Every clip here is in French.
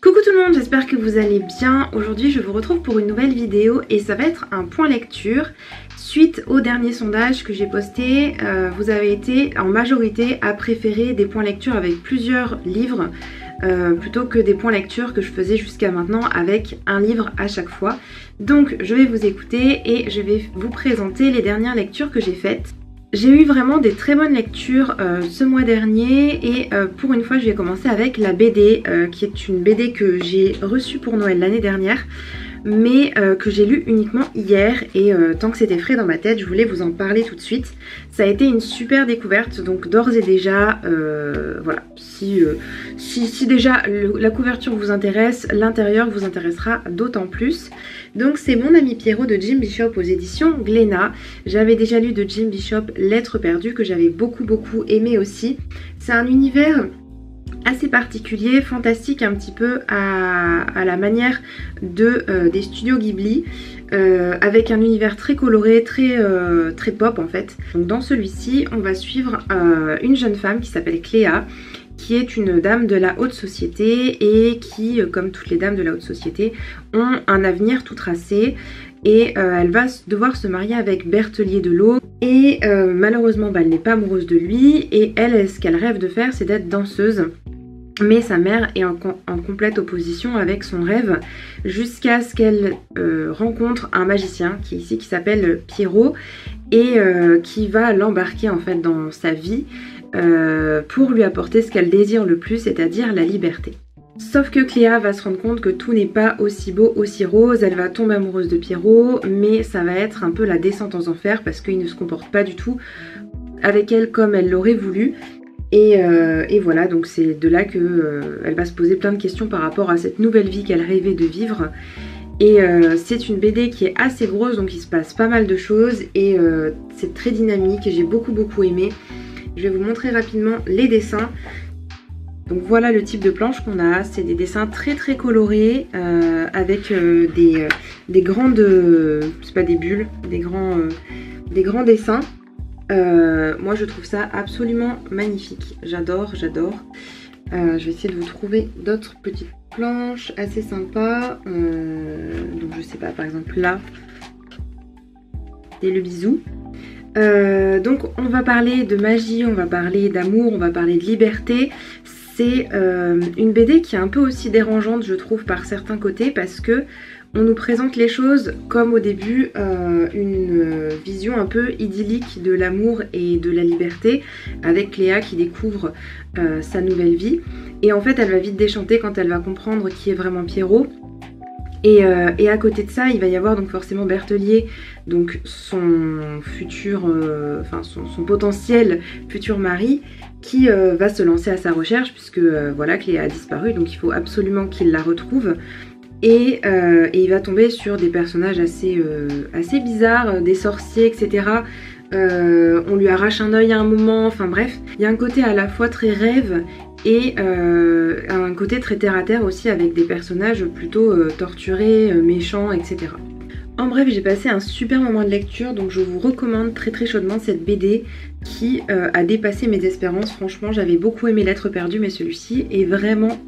Coucou tout le monde, j'espère que vous allez bien. Aujourd'hui je vous retrouve pour une nouvelle vidéo et ça va être un point lecture. Suite au dernier sondage que j'ai posté, vous avez été en majorité à préférer des points lecture avec plusieurs livres plutôt que des points lecture que je faisais jusqu'à maintenant avec un livre à chaque fois. Donc je vais vous écouter et je vais vous présenter les dernières lectures que j'ai faites. J'ai eu vraiment des très bonnes lectures ce mois dernier et pour une fois je vais commencer avec la BD qui est une BD que j'ai reçue pour Noël l'année dernière mais que j'ai lu uniquement hier et tant que c'était frais dans ma tête je voulais vous en parler tout de suite. Ça a été une super découverte donc d'ores et déjà voilà, si déjà la couverture vous intéresse, l'intérieur vous intéressera d'autant plus. Donc c'est Mon ami Pierrot de Jim Bishop aux éditions Glénat. J'avais déjà lu de Jim Bishop Lettres perdues que j'avais beaucoup aimé aussi. C'est un univers assez particulier, fantastique un petit peu à la manière des studios Ghibli, avec un univers très coloré, très pop en fait. Donc dans celui-ci on va suivre une jeune femme qui s'appelle Cléa, qui est une dame de la haute société et qui, comme toutes les dames de la haute société, ont un avenir tout tracé. Et elle va devoir se marier avec Berthelier de l'Eau et malheureusement elle n'est pas amoureuse de lui et elle, ce qu'elle rêve de faire c'est d'être danseuse. Mais sa mère est en complète opposition avec son rêve jusqu'à ce qu'elle rencontre un magicien qui s'appelle Pierrot et qui va l'embarquer en fait dans sa vie pour lui apporter ce qu'elle désire le plus, c'est-à-dire la liberté. Sauf que Cléa va se rendre compte que tout n'est pas aussi beau, aussi rose, elle va tomber amoureuse de Pierrot, mais ça va être un peu la descente aux enfers parce qu'il ne se comporte pas du tout avec elle comme elle l'aurait voulu. Et voilà, donc c'est de là qu'elle va se poser plein de questions par rapport à cette nouvelle vie qu'elle rêvait de vivre. Et c'est une BD qui est assez grosse, donc il se passe pas mal de choses et c'est très dynamique et j'ai beaucoup aimé. Je vais vous montrer rapidement les dessins. Donc voilà le type de planche qu'on a, c'est des dessins très colorés avec des grandes, c'est pas des bulles, des grands dessins. Moi je trouve ça absolument magnifique, j'adore. Je vais essayer de vous trouver d'autres petites planches assez sympas. Donc je sais pas, par exemple là, c'est le bisou. Donc on va parler de magie, on va parler d'amour, on va parler de liberté. C'est une BD qui est un peu aussi dérangeante je trouve par certains côtés parce que on nous présente les choses comme au début une vision un peu idyllique de l'amour et de la liberté avec Cléa qui découvre sa nouvelle vie et en fait elle va vite déchanter quand elle va comprendre qui est vraiment Pierrot. Et à côté de ça, il va y avoir donc forcément Berthelier, donc son futur, son potentiel futur mari, qui va se lancer à sa recherche puisque voilà, Cléa a disparu, donc il faut absolument qu'il la retrouve. Et il va tomber sur des personnages assez bizarres, des sorciers, etc. On lui arrache un œil à un moment, enfin bref, il y a un côté à la fois très rêve et un côté très terre à terre aussi avec des personnages plutôt torturés, méchants, etc. En bref, j'ai passé un super moment de lecture, donc je vous recommande très chaudement cette BD qui a dépassé mes espérances. Franchement, j'avais beaucoup aimé Lettres perdues, mais celui-ci est vraiment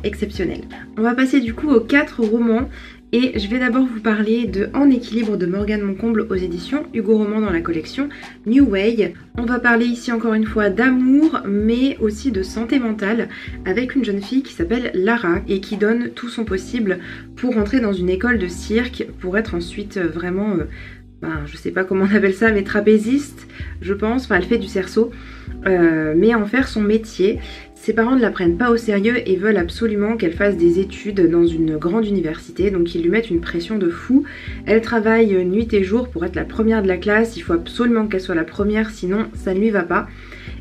exceptionnel. On va passer du coup aux 4 romans. Et je vais d'abord vous parler de En équilibre de Morgane Moncomble aux éditions Hugo Roman dans la collection New Way. On va parler ici encore une fois d'amour mais aussi de santé mentale avec une jeune fille qui s'appelle Lara et qui donne tout son possible pour rentrer dans une école de cirque pour être ensuite vraiment, je sais pas comment on appelle ça, mais trapéziste je pense, enfin elle fait du cerceau mais en faire son métier. Ses parents ne la prennent pas au sérieux et veulent absolument qu'elle fasse des études dans une grande université, donc ils lui mettent une pression de fou. Elle travaille nuit et jour pour être la première de la classe, il faut absolument qu'elle soit la première, sinon ça ne lui va pas.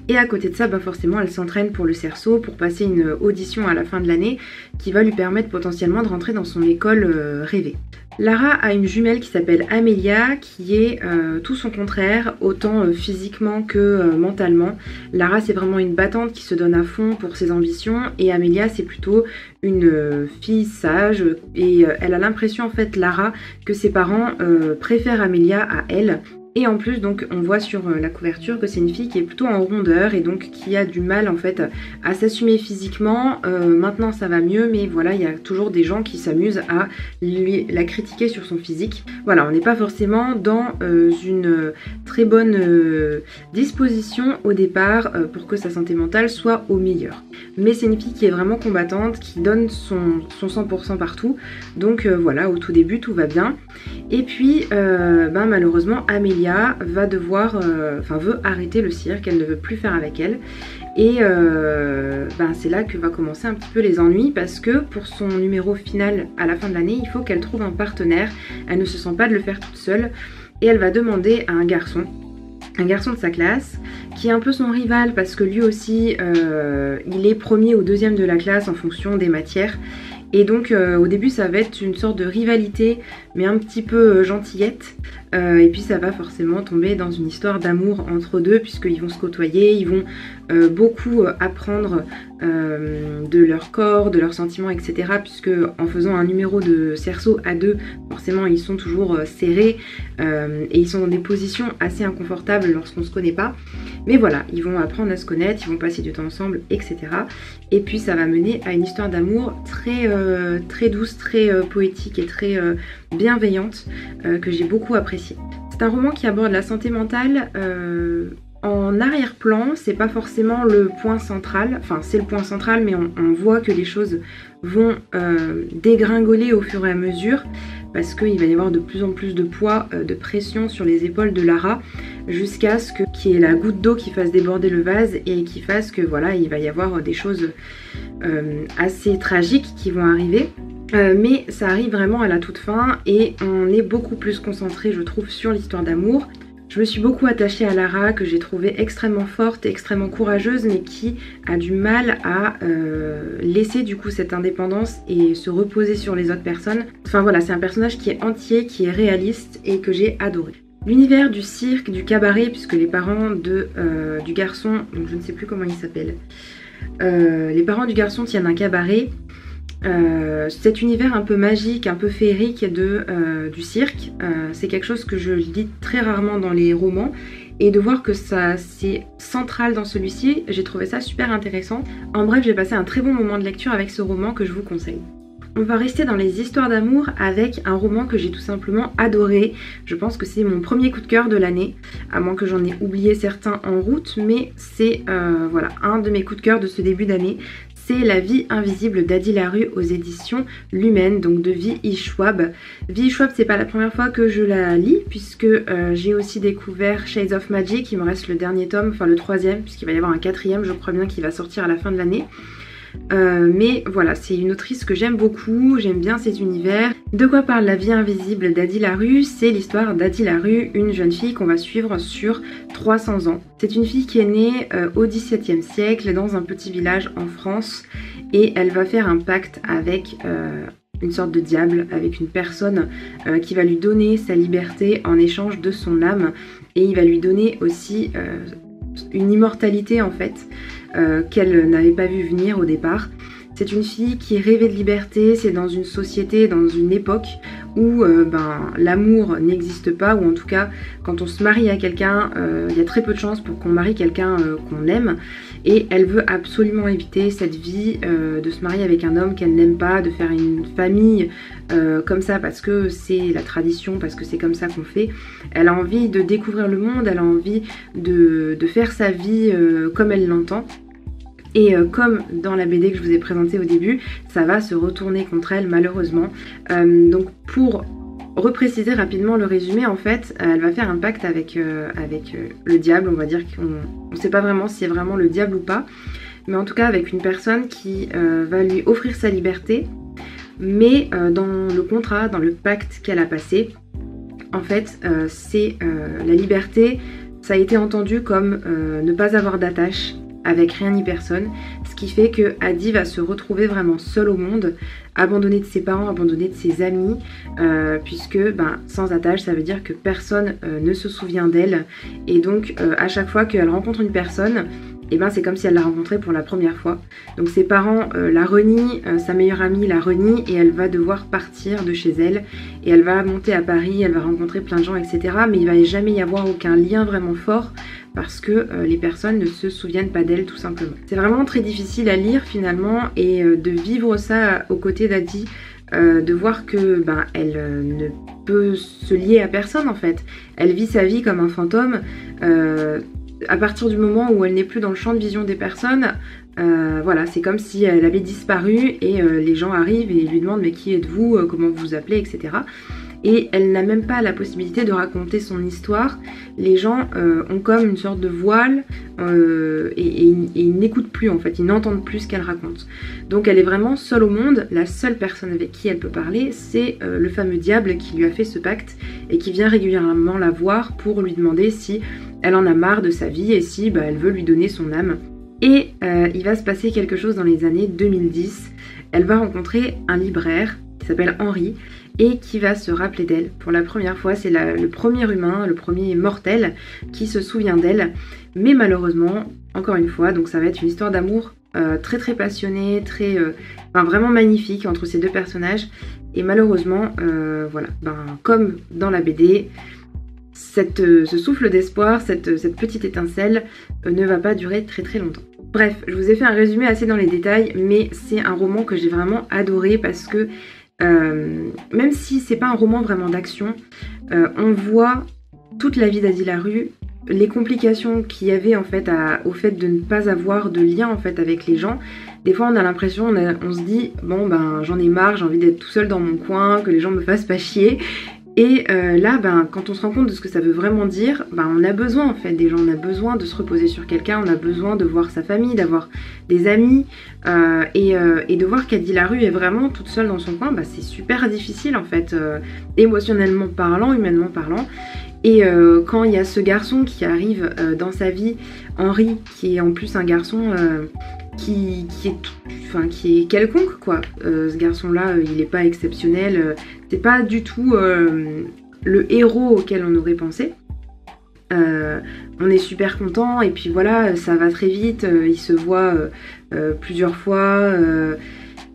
Et à côté de ça, forcément, elle s'entraîne pour le cerceau, pour passer une audition à la fin de l'année qui va lui permettre potentiellement de rentrer dans son école rêvée. Lara a une jumelle qui s'appelle Amélia, qui est tout son contraire, autant physiquement que mentalement. Lara, c'est vraiment une battante qui se donne à fond pour ses ambitions, et Amélia, c'est plutôt une fille sage, et elle a l'impression, en fait, Lara, que ses parents préfèrent Amélia à elle. Et en plus, donc, on voit sur la couverture que c'est une fille qui est plutôt en rondeur et donc qui a du mal en fait à s'assumer physiquement. Maintenant ça va mieux, mais voilà, il y a toujours des gens qui s'amusent à la critiquer sur son physique. Voilà, on n'est pas forcément dans une très bonne disposition au départ pour que sa santé mentale soit au meilleur. Mais c'est une fille qui est vraiment combattante, qui donne son 100% partout. Donc voilà, au tout début tout va bien. Et puis malheureusement Amélie va devoir, veut arrêter le cirque, elle ne veut plus faire avec elle. Et c'est là que va commencer un petit peu les ennuis parce que pour son numéro final à la fin de l'année, il faut qu'elle trouve un partenaire. Elle ne se sent pas de le faire toute seule et elle va demander à un garçon de sa classe qui est un peu son rival parce que lui aussi il est premier ou deuxième de la classe en fonction des matières. Et donc au début ça va être une sorte de rivalité mais un petit peu gentillette et puis ça va forcément tomber dans une histoire d'amour entre deux puisqu'ils vont se côtoyer, ils vont beaucoup apprendre de leur corps, de leurs sentiments, etc. Puisque en faisant un numéro de cerceau à deux, forcément ils sont toujours serrés et ils sont dans des positions assez inconfortables lorsqu'on se connaît pas. Mais voilà, ils vont apprendre à se connaître, ils vont passer du temps ensemble, etc. Et puis ça va mener à une histoire d'amour très douce, très poétique et très bienveillante que j'ai beaucoup appréciée. C'est un roman qui aborde la santé mentale en arrière-plan, c'est pas forcément le point central, enfin c'est le point central mais on voit que les choses vont dégringoler au fur et à mesure parce qu'il va y avoir de plus en plus de poids, de pression sur les épaules de Lara jusqu'à ce qu'il y ait la goutte d'eau qui fasse déborder le vase et qui fasse que voilà, il va y avoir des choses assez tragiques qui vont arriver. Mais ça arrive vraiment à la toute fin et on est beaucoup plus concentré, je trouve, sur l'histoire d'amour. Je me suis beaucoup attachée à Lara, que j'ai trouvée extrêmement forte, extrêmement courageuse, mais qui a du mal à laisser du coup cette indépendance et se reposer sur les autres personnes. Enfin voilà, c'est un personnage qui est entier, qui est réaliste et que j'ai adoré. L'univers du cirque, du cabaret, puisque les parents du garçon, donc je ne sais plus comment il s'appelle, les parents du garçon tiennent un cabaret. Cet univers un peu magique, un peu féerique du cirque, c'est quelque chose que je lis très rarement dans les romans et de voir que ça c'est central dans celui-ci, j'ai trouvé ça super intéressant. En bref, j'ai passé un très bon moment de lecture avec ce roman que je vous conseille. On va rester dans les histoires d'amour avec un roman que j'ai tout simplement adoré. Je pense que c'est mon premier coup de cœur de l'année, à moins que j'en ai oublié certains en route, mais c'est voilà, un de mes coups de cœur de ce début d'année. C'est La vie invisible d'Ady Larue aux éditions Lumen, donc de V.E. Schwab. V.E. Schwab, c'est pas la première fois que je la lis, puisque j'ai aussi découvert Shades of Magic, il me reste le dernier tome, enfin le troisième, puisqu'il va y avoir un quatrième, je crois bien, qui va sortir à la fin de l'année. Mais voilà, c'est une autrice que j'aime beaucoup, j'aime bien ses univers. De quoi parle La vie invisible d'Ady Larue? C'est l'histoire d'Ady Larue, une jeune fille qu'on va suivre sur 300 ans. C'est une fille qui est née au XVIIe siècle dans un petit village en France et elle va faire un pacte avec une sorte de diable, avec une personne qui va lui donner sa liberté en échange de son âme et il va lui donner aussi une immortalité en fait qu'elle n'avait pas vu venir au départ. C'est une fille qui rêvait de liberté, c'est dans une société, dans une époque où l'amour n'existe pas, ou en tout cas quand on se marie à quelqu'un, il y a très peu de chances pour qu'on marie quelqu'un qu'on aime, et elle veut absolument éviter cette vie de se marier avec un homme qu'elle n'aime pas, de faire une famille comme ça parce que c'est la tradition, parce que c'est comme ça qu'on fait. Elle a envie de découvrir le monde, elle a envie de faire sa vie comme elle l'entend. Et comme dans la BD que je vous ai présentée au début, ça va se retourner contre elle malheureusement. Donc pour repréciser rapidement le résumé, en fait, elle va faire un pacte avec le diable, on va dire qu'on ne sait pas vraiment si c'est vraiment le diable ou pas. Mais en tout cas avec une personne qui va lui offrir sa liberté. Mais dans le contrat, dans le pacte qu'elle a passé, en fait, c'est la liberté, ça a été entendu comme ne pas avoir d'attache avec rien ni personne, ce qui fait que Ady va se retrouver vraiment seule au monde, abandonnée de ses parents, abandonnée de ses amis, puisque sans attache ça veut dire que personne ne se souvient d'elle, et donc à chaque fois qu'elle rencontre une personne, et ben c'est comme si elle l'a rencontré pour la première fois. Donc ses parents la renient, sa meilleure amie la renie et elle va devoir partir de chez elle. Et elle va monter à Paris, elle va rencontrer plein de gens, etc. Mais il va jamais y avoir aucun lien vraiment fort parce que les personnes ne se souviennent pas d'elle tout simplement. C'est vraiment très difficile à lire finalement et de vivre ça aux côtés d'Adi. De voir que elle ne peut se lier à personne en fait. Elle vit sa vie comme un fantôme. À partir du moment où elle n'est plus dans le champ de vision des personnes, voilà, c'est comme si elle avait disparu et les gens arrivent et lui demandent mais qui êtes-vous, comment vous vous appelez, etc. Et elle n'a même pas la possibilité de raconter son histoire. Les gens ont comme une sorte de voile et ils n'écoutent plus en fait, ils n'entendent plus ce qu'elle raconte. Donc elle est vraiment seule au monde. La seule personne avec qui elle peut parler, c'est le fameux diable qui lui a fait ce pacte et qui vient régulièrement la voir pour lui demander si elle en a marre de sa vie et si elle veut lui donner son âme. Et il va se passer quelque chose dans les années 2010. Elle va rencontrer un libraire qui s'appelle Henri et qui va se rappeler d'elle pour la première fois. C'est le premier humain, le premier mortel qui se souvient d'elle. Mais malheureusement, encore une fois, donc ça va être une histoire d'amour très très passionnée, très, vraiment magnifique entre ces deux personnages. Et malheureusement, voilà, comme dans la BD, ce souffle d'espoir, cette petite étincelle ne va pas durer très très longtemps. Bref, je vous ai fait un résumé assez dans les détails, mais c'est un roman que j'ai vraiment adoré parce que même si c'est pas un roman vraiment d'action, on voit toute la vie d'Adi Larue, les complications qu'il y avait en fait au fait de ne pas avoir de lien en fait avec les gens. Des fois on a l'impression, on se dit bon j'en ai marre, j'ai envie d'être tout seul dans mon coin, que les gens me fassent pas chier. Et là, quand on se rend compte de ce que ça veut vraiment dire, on a besoin en fait des gens, on a besoin de se reposer sur quelqu'un, on a besoin de voir sa famille, d'avoir des amis et de voir qu'Adi Larue est vraiment toute seule dans son coin, c'est super difficile en fait, émotionnellement parlant, humainement parlant. Et quand il y a ce garçon qui arrive dans sa vie, Henri, qui est en plus un garçon qui est quelconque quoi. Ce garçon-là, il n'est pas exceptionnel, c'est pas du tout le héros auquel on aurait pensé. On est super content et puis voilà, ça va très vite, ils se voient plusieurs fois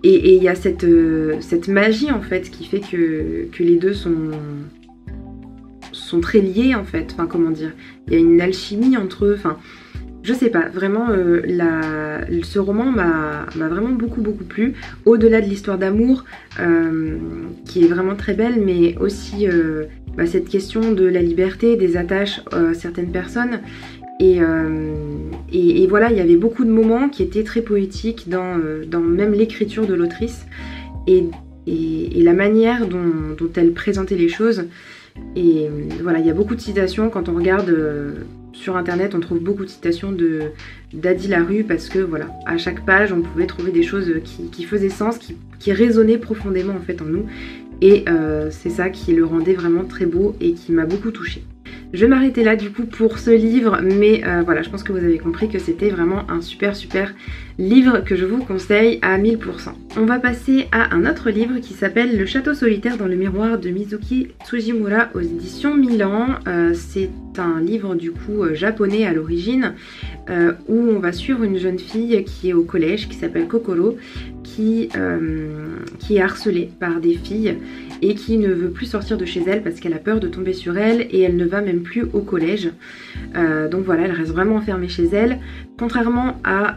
et il y a cette magie en fait qui fait que les deux sont très liés en fait, comment dire, il y a une alchimie entre eux, je sais pas, vraiment ce roman m'a vraiment beaucoup plu, au-delà de l'histoire d'amour qui est vraiment très belle, mais aussi cette question de la liberté, des attaches à certaines personnes. Et voilà, il y avait beaucoup de moments qui étaient très poétiques dans même l'écriture de l'autrice et la manière dont elle présentait les choses. Et voilà, il y a beaucoup de citations quand on regarde sur internet, on trouve beaucoup de citations d'Adi Larue parce que voilà, à chaque page on pouvait trouver des choses qui faisaient sens, qui résonnaient profondément en fait en nous. Et c'est ça qui le rendait vraiment très beau et qui m'a beaucoup touchée. Je vais m'arrêter là du coup pour ce livre, mais voilà, je pense que vous avez compris que c'était vraiment un super livre que je vous conseille à 1000%. On va passer à un autre livre qui s'appelle Le Château solitaire dans le miroir de Mizuki Tsujimura aux éditions Milan. C'est un livre du coup japonais à l'origine où on va suivre une jeune fille qui est au collège, qui s'appelle Kokoro, qui est harcelée par des filles et qui ne veut plus sortir de chez elle parce qu'elle a peur de tomber sur elle et elle ne va même plus au collège. Donc voilà, elle reste vraiment enfermée chez elle. Contrairement à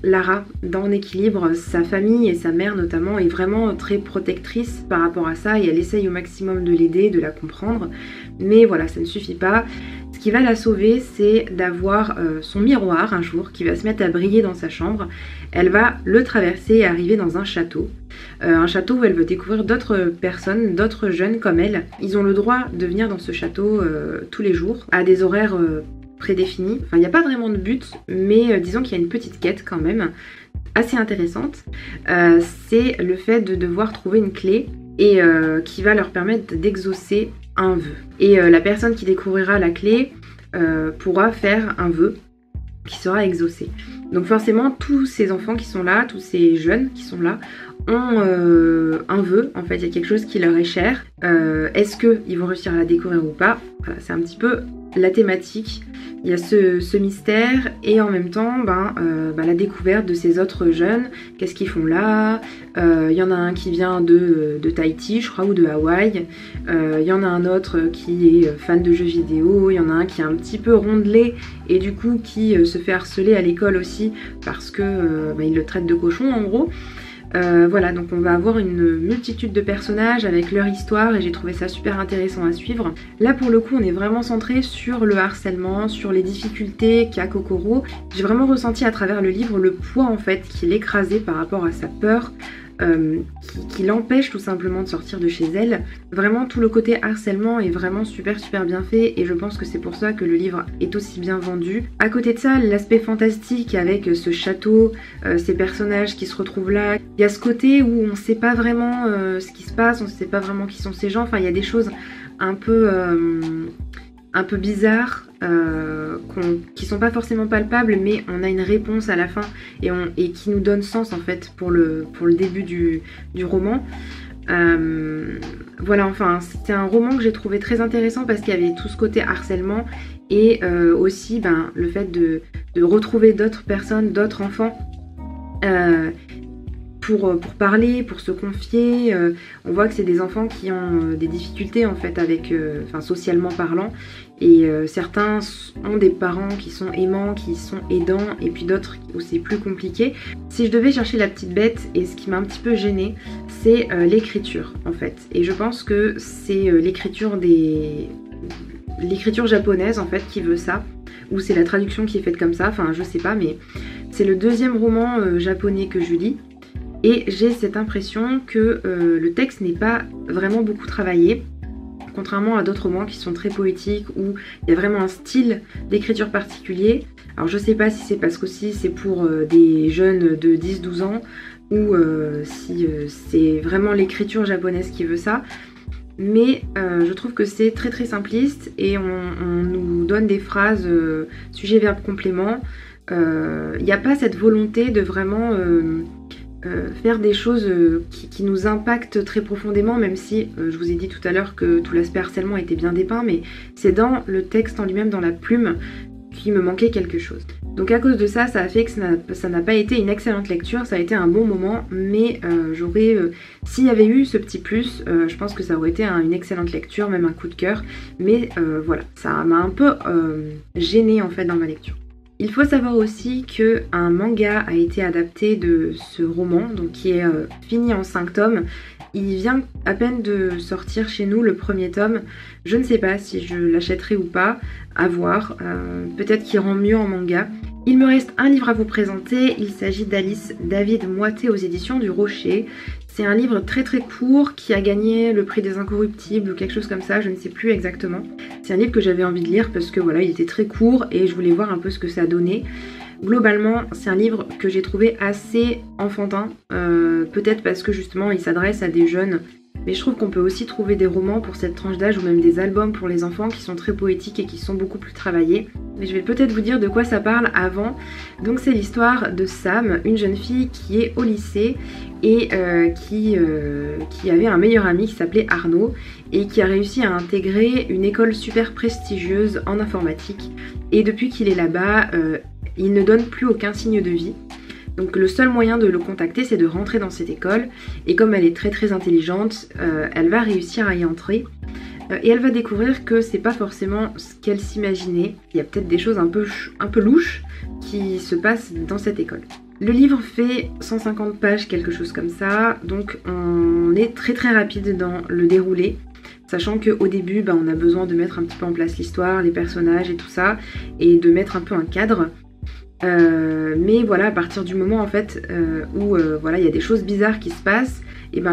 Lara dans Équilibre, sa famille et sa mère notamment est vraiment très protectrice par rapport à ça et elle essaye au maximum de l'aider, de la comprendre. Mais voilà, ça ne suffit pas. Ce qui va la sauver, c'est d'avoir son miroir un jour qui va se mettre à briller dans sa chambre. Elle va le traverser et arriver dans un château où elle veut découvrir d'autres personnes, d'autres jeunes comme elle. Ils ont le droit de venir dans ce château tous les jours, à des horaires prédéfinis. Enfin, il n'y a pas vraiment de but, mais disons qu'il y a une petite quête quand même, assez intéressante. C'est le fait de devoir trouver une clé et qui va leur permettre d'exaucer un vœu. Et la personne qui découvrira la clé pourra faire un vœu qui sera exaucé. Donc forcément, tous ces enfants qui sont là, tous ces jeunes qui sont là, ont un vœu. En fait, il y a quelque chose qui leur est cher. Est-ce qu'ils vont réussir à la découvrir ou pas? Voilà, c'est un petit peu la thématique, il y a ce mystère et en même temps la découverte de ces autres jeunes, qu'est-ce qu'ils font là. Il y en a un qui vient de Tahiti je crois ou de Hawaï, il y en a un autre qui est fan de jeux vidéo, il y en a un qui est un petit peu rondelé et du coup qui se fait harceler à l'école aussi parce que il le traite de cochon en gros. Voilà, donc on va avoir une multitude de personnages avec leur histoire et j'ai trouvé ça super intéressant à suivre. Là pour le coup on est vraiment centré sur le harcèlement, sur les difficultés qu'a Kokoro. J'ai vraiment ressenti à travers le livre le poids en fait qui l'écrasait par rapport à sa peur, qui l'empêche tout simplement de sortir de chez elle. Vraiment tout le côté harcèlement est vraiment super bien fait et je pense que c'est pour ça que le livre est aussi bien vendu. À côté de ça, l'aspect fantastique avec ce château, ces personnages qui se retrouvent là, il y a ce côté où on sait pas vraiment ce qui se passe, on sait pas vraiment qui sont ces gens, enfin il y a des choses un peu bizarres qui sont pas forcément palpables mais on a une réponse à la fin et qui nous donne sens en fait pour le début du roman. Voilà, enfin c'était un roman que j'ai trouvé très intéressant parce qu'il y avait tout ce côté harcèlement et aussi le fait de retrouver d'autres personnes, d'autres enfants pour parler, pour se confier. On voit que c'est des enfants qui ont des difficultés en fait avec, socialement parlant, et certains ont des parents qui sont aimants, qui sont aidants, et puis d'autres où c'est plus compliqué. Si je devais chercher la petite bête, et ce qui m'a un petit peu gênée, c'est l'écriture en fait. Et je pense que c'est l'écriture japonaise en fait qui veut ça, ou c'est la traduction qui est faite comme ça, enfin je sais pas, mais c'est le deuxième roman japonais que je lis. Et j'ai cette impression que le texte n'est pas vraiment beaucoup travaillé, contrairement à d'autres romans qui sont très poétiques, où il y a vraiment un style d'écriture particulier. Alors je sais pas si c'est parce qu'aussi c'est pour des jeunes de 10-12 ans, ou si c'est vraiment l'écriture japonaise qui veut ça. Mais je trouve que c'est très simpliste, et on nous donne des phrases sujet, verbe, complément. Il n'y a pas cette volonté de vraiment... faire des choses qui nous impactent très profondément, même si je vous ai dit tout à l'heure que tout l'aspect harcèlement était bien dépeint, mais c'est dans le texte en lui-même, dans la plume, qui me manquait quelque chose. Donc à cause de ça, ça a fait que ça n'a pas été une excellente lecture, ça a été un bon moment, mais j'aurais, s'il y avait eu ce petit plus, je pense que ça aurait été une excellente lecture, même un coup de cœur, mais voilà, ça m'a un peu gênée en fait dans ma lecture. Il faut savoir aussi qu'un manga a été adapté de ce roman, donc qui est fini en 5 tomes. Il vient à peine de sortir chez nous le premier tome. Je ne sais pas si je l'achèterai ou pas, à voir. Peut-être qu'il rend mieux en manga. Il me reste un livre à vous présenter. Il s'agit d'Alice David Moité aux éditions du Rocher. C'est un livre très court qui a gagné le prix des Incorruptibles ou quelque chose comme ça, je ne sais plus exactement. C'est un livre que j'avais envie de lire parce que voilà, il était très court et je voulais voir un peu ce que ça donnait. Globalement, c'est un livre que j'ai trouvé assez enfantin, peut-être parce que justement il s'adresse à des jeunes. Mais je trouve qu'on peut aussi trouver des romans pour cette tranche d'âge ou même des albums pour les enfants qui sont très poétiques et qui sont beaucoup plus travaillés. Mais je vais peut-être vous dire de quoi ça parle avant. Donc c'est l'histoire de Sam, une jeune fille qui est au lycée et qui avait un meilleur ami qui s'appelait Arnaud et qui a réussi à intégrer une école super prestigieuse en informatique. Et depuis qu'il est là-bas, il ne donne plus aucun signe de vie. Donc le seul moyen de le contacter, c'est de rentrer dans cette école. Et comme elle est très intelligente, elle va réussir à y entrer. Et elle va découvrir que c'est pas forcément ce qu'elle s'imaginait. Il y a peut-être des choses un peu louches qui se passent dans cette école. Le livre fait 150 pages, quelque chose comme ça. Donc on est très rapide dans le déroulé. Sachant qu'au début, on a besoin de mettre un petit peu en place l'histoire, les personnages et tout ça. Et de mettre un peu un cadre. Mais voilà, à partir du moment en fait où voilà, il y a des choses bizarres qui se passent, et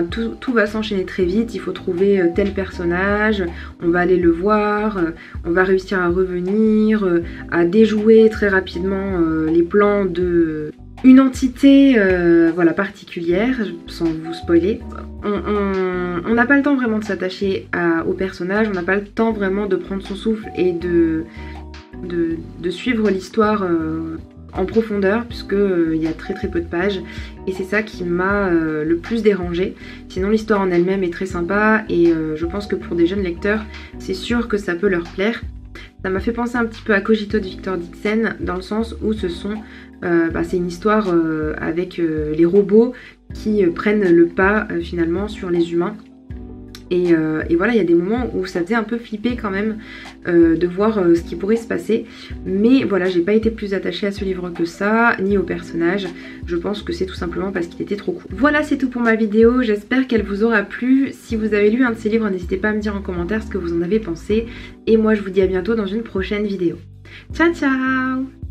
tout va s'enchaîner très vite. Il faut trouver tel personnage, on va aller le voir, on va réussir à revenir, à déjouer très rapidement les plans de une entité voilà, particulière, sans vous spoiler. On n'a pas le temps vraiment de s'attacher au personnage, on n'a pas le temps vraiment de prendre son souffle et de suivre l'histoire en profondeur, puisque il y a très peu de pages, et c'est ça qui m'a le plus dérangée. Sinon l'histoire en elle-même est très sympa, et je pense que pour des jeunes lecteurs, c'est sûr que ça peut leur plaire. Ça m'a fait penser un petit peu à Cogito de Victor Dixon, dans le sens où c'est une histoire avec les robots qui prennent le pas finalement sur les humains. Et voilà, il y a des moments où ça faisait un peu flipper quand même de voir ce qui pourrait se passer. Mais voilà, j'ai pas été plus attachée à ce livre que ça, ni au personnage. Je pense que c'est tout simplement parce qu'il était trop cool. Voilà, c'est tout pour ma vidéo. J'espère qu'elle vous aura plu. Si vous avez lu un de ces livres, n'hésitez pas à me dire en commentaire ce que vous en avez pensé. Et moi, je vous dis à bientôt dans une prochaine vidéo. Ciao, ciao!